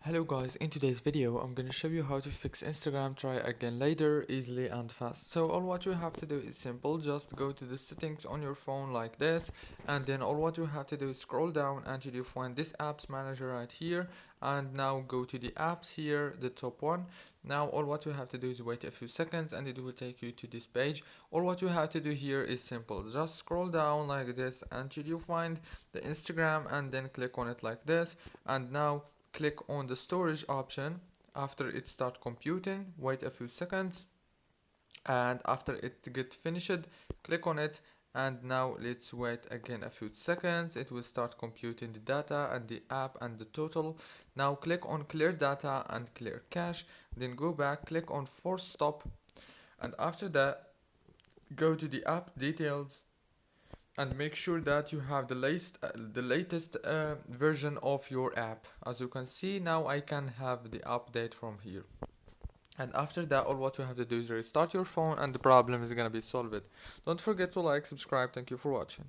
Hello guys, in today's video I'm gonna show you how to fix Instagram try again later easily and fast. So all what you have to do is simple, just go to the settings on your phone like this, and then all what you have to do is scroll down until you find this apps manager right here, and now go to the apps here, the top one. Now all what you have to do is wait a few seconds and it will take you to this page. All what you have to do here is simple, just scroll down like this until you find the Instagram and then click on it like this, and now click on the storage option. After it start computing, wait a few seconds, and after it get finished, click on it, and now let's wait again a few seconds. It will start computing the data and the app and the total. Now click on clear data and clear cache, then go back, click on force stop, and after that go to the app details and make sure that you have the latest version of your app. As you can see, now I can have the update from here. And after that, all what you have to do is restart your phone and the problem is gonna be solved. Don't forget to like, subscribe. Thank you for watching.